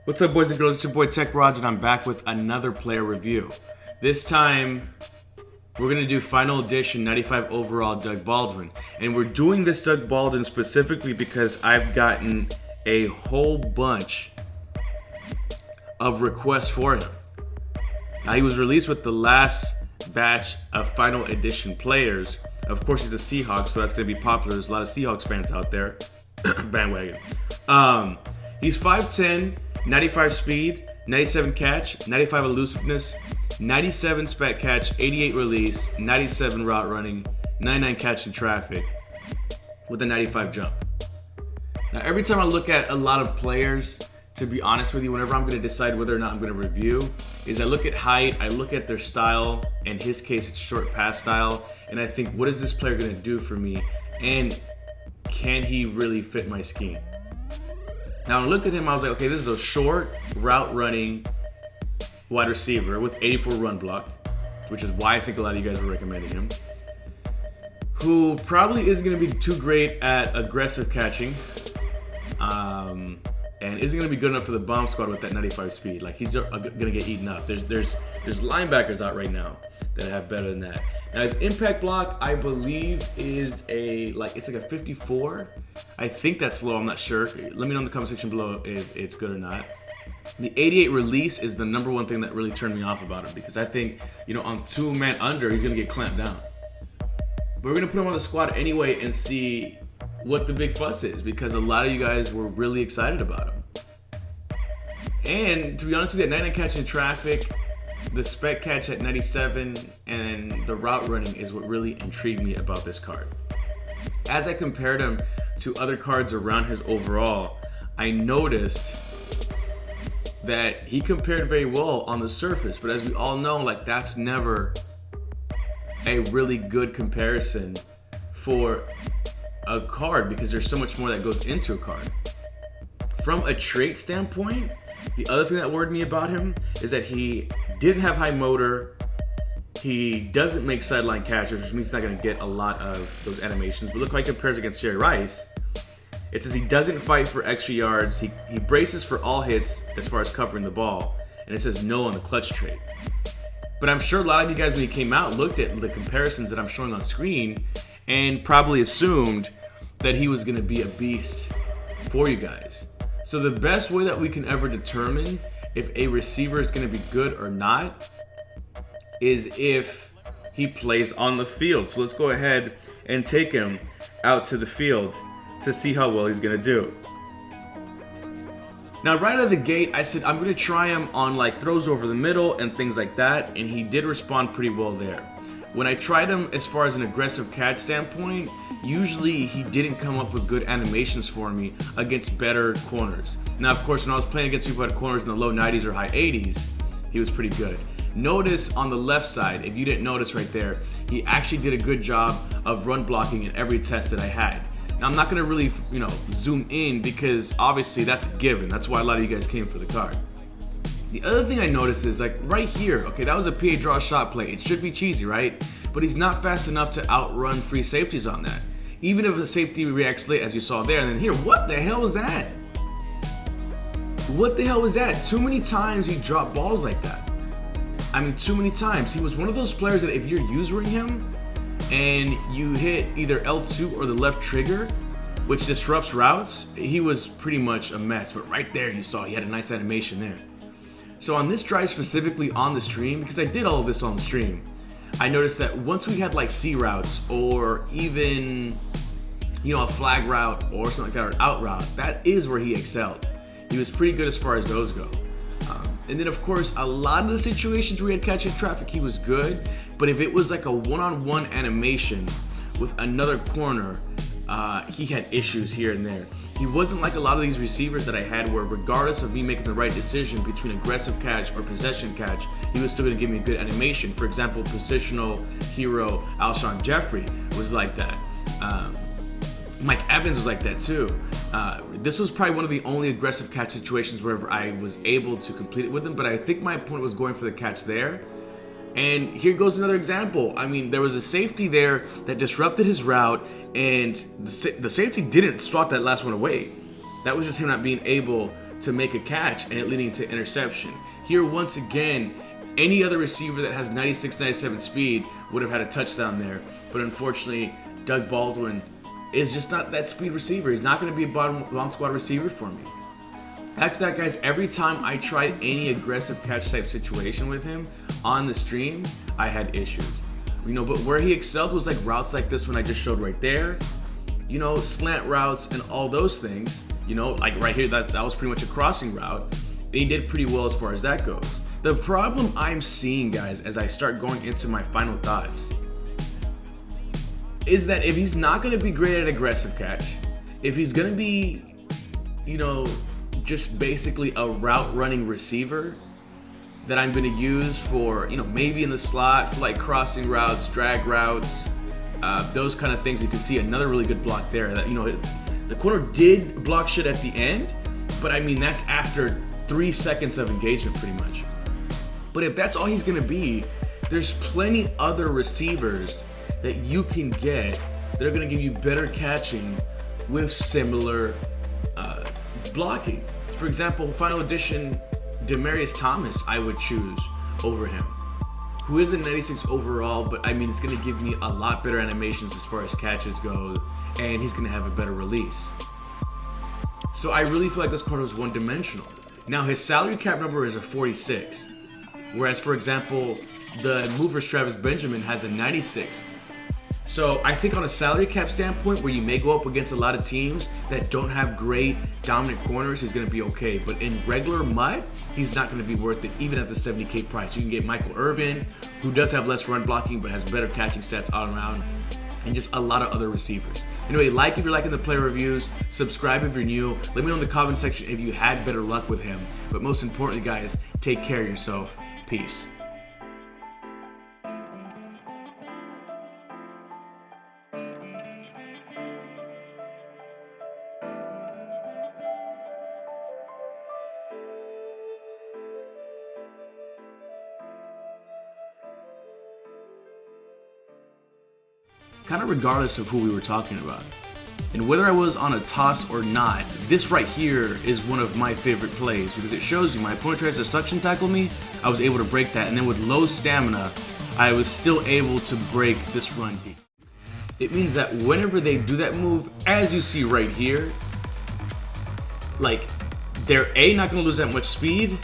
What's up, boys and girls? It's your boy TeKRaJ, and I'm back with another player review. This time, we're going to do Final Edition 95 overall Doug Baldwin. And we're doing this Doug Baldwin specifically because I've gotten a whole bunch of requests for him. Now, he was released with the last batch of Final Edition players. Of course, he's a Seahawks, so that's going to be popular. There's a lot of Seahawks fans out there. Bandwagon. He's 5'10", 95 speed, 97 catch, 95 elusiveness, 97 spec catch, 88 release, 97 route running, 99 catch in traffic, with a 95 jump. Now, every time I look at a lot of players, to be honest with you, whenever I'm going to decide whether or not I'm going to review, is I look at height, I look at their style. In his case, it's short pass style, and I think, what is this player going to do for me, and can he really fit my scheme? Now, when I looked at him, I was like, okay, this is a short route running wide receiver with 84 run block, which is why I think a lot of you guys were recommending him, who probably isn't going to be too great at aggressive catching, and isn't going to be good enough for the bomb squad with that 95 speed. Like, he's going to get eaten up. There's linebackers out right now that have better than that. Now, his impact block, I believe, is it's like a 54. I think that's low. I'm not sure. Let me know in the comment section below if it's good or not. The 88 release is the number one thing that really turned me off about him, because I think, on 2-man under, he's going to get clamped down. But we're going to put him on the squad anyway and see what the big fuss is, because a lot of you guys were really excited about him. And to be honest with you, that 99 catch in traffic, the spec catch at 97, and the route running is what really intrigued me about this card. As I compared him to other cards around his overall, I noticed that he compared very well on the surface, but as we all know, that's never a really good comparison for a card, because there's so much more that goes into a card. From a trait standpoint, the other thing that worried me about him is that he didn't have high motor. He doesn't make sideline catches, which means he's not going to get a lot of those animations. But look how he compares against Jerry Rice. It says he doesn't fight for extra yards. He braces for all hits as far as covering the ball. And it says no on the clutch trait. But I'm sure a lot of you guys, when he came out, looked at the comparisons that I'm showing on screen and probably assumed that he was going to be a beast for you guys. So the best way that we can ever determine if a receiver is going to be good or not is if he plays on the field. So let's go ahead and take him out to the field to see how well he's going to do. Now, right out of the gate, I said I'm going to try him on throws over the middle and things like that, and he did respond pretty well there. When I tried him as far as an aggressive catch standpoint, usually he didn't come up with good animations for me against better corners. Now, of course, when I was playing against people at corners in the low 90s or high 80s, he was pretty good. Notice on the left side, if you didn't notice right there, he actually did a good job of run blocking in every test that I had. Now, I'm not going to really, zoom in, because obviously that's a given. That's why a lot of you guys came for the card. The other thing I noticed is right here, okay, that was a PA draw shot play. It should be cheesy, right? But he's not fast enough to outrun free safeties on that. Even if the safety reacts late, as you saw there. And then here, what the hell was that? What the hell was that? Too many times he dropped balls like that. I mean, too many times. He was one of those players that if you're using him and you hit either L2 or the left trigger, which disrupts routes, he was pretty much a mess. But right there, you saw he had a nice animation there. So on this drive specifically on the stream, because I did all of this on the stream, I noticed that once we had C routes or even, a flag route or something like that, or an out route, that is where he excelled. He was pretty good as far as those go. And then, of course, a lot of the situations where he had catch in traffic, he was good. But if it was a one-on-one animation with another corner, he had issues here and there. He wasn't like a lot of these receivers that I had, where regardless of me making the right decision between aggressive catch or possession catch, he was still going to give me a good animation. For example, positional hero Alshon Jeffrey was like that. Mike Evans was like that too. This was probably one of the only aggressive catch situations where I was able to complete it with him, but I think my opponent was going for the catch there. And here goes another example. I mean, there was a safety there that disrupted his route, and the safety didn't swat that last one away. That was just him not being able to make a catch and it leading to interception. Here, once again, any other receiver that has 96, 97 speed would have had a touchdown there. But unfortunately, Doug Baldwin is just not that speed receiver. He's not going to be a bomb squad receiver for me. After that, guys, every time I tried any aggressive catch type situation with him on the stream, I had issues. But where he excelled was like routes like this one I just showed right there. Slant routes and all those things. Like right here, that was pretty much a crossing route. And he did pretty well as far as that goes. The problem I'm seeing, guys, as I start going into my final thoughts, is that if he's not going to be great at aggressive catch, if he's going to be, just basically a route running receiver that I'm going to use for, maybe in the slot for like crossing routes, drag routes, those kind of things. You can see another really good block there. That the corner did block shit at the end, but I mean that's after 3 seconds of engagement pretty much. But if that's all he's going to be, there's plenty other receivers that you can get that are going to give you better catching with similar blocking. For example, Final Edition Demaryius Thomas I would choose over him, who is a 96 overall, but I mean it's going to give me a lot better animations as far as catches go, and he's going to have a better release. So I really feel like this corner was one-dimensional. Now his salary cap number is a 46. Whereas, for example, the movers Travis Benjamin has a 96. So I think on a salary cap standpoint, where you may go up against a lot of teams that don't have great dominant corners, he's going to be okay. But in regular MUT, he's not going to be worth it, even at the 70K price. You can get Michael Irvin, who does have less run blocking, but has better catching stats all around, and just a lot of other receivers. Anyway, like if you're liking the player reviews, subscribe if you're new. Let me know in the comment section if you had better luck with him. But most importantly, guys, take care of yourself. Peace. Kind of regardless of who we were talking about. And whether I was on a toss or not, this right here is one of my favorite plays because it shows you my opponent tries to suction tackle me, I was able to break that, and then with low stamina, I was still able to break this run deep. It means that whenever they do that move, as you see right here, like they're not going to lose that much speed,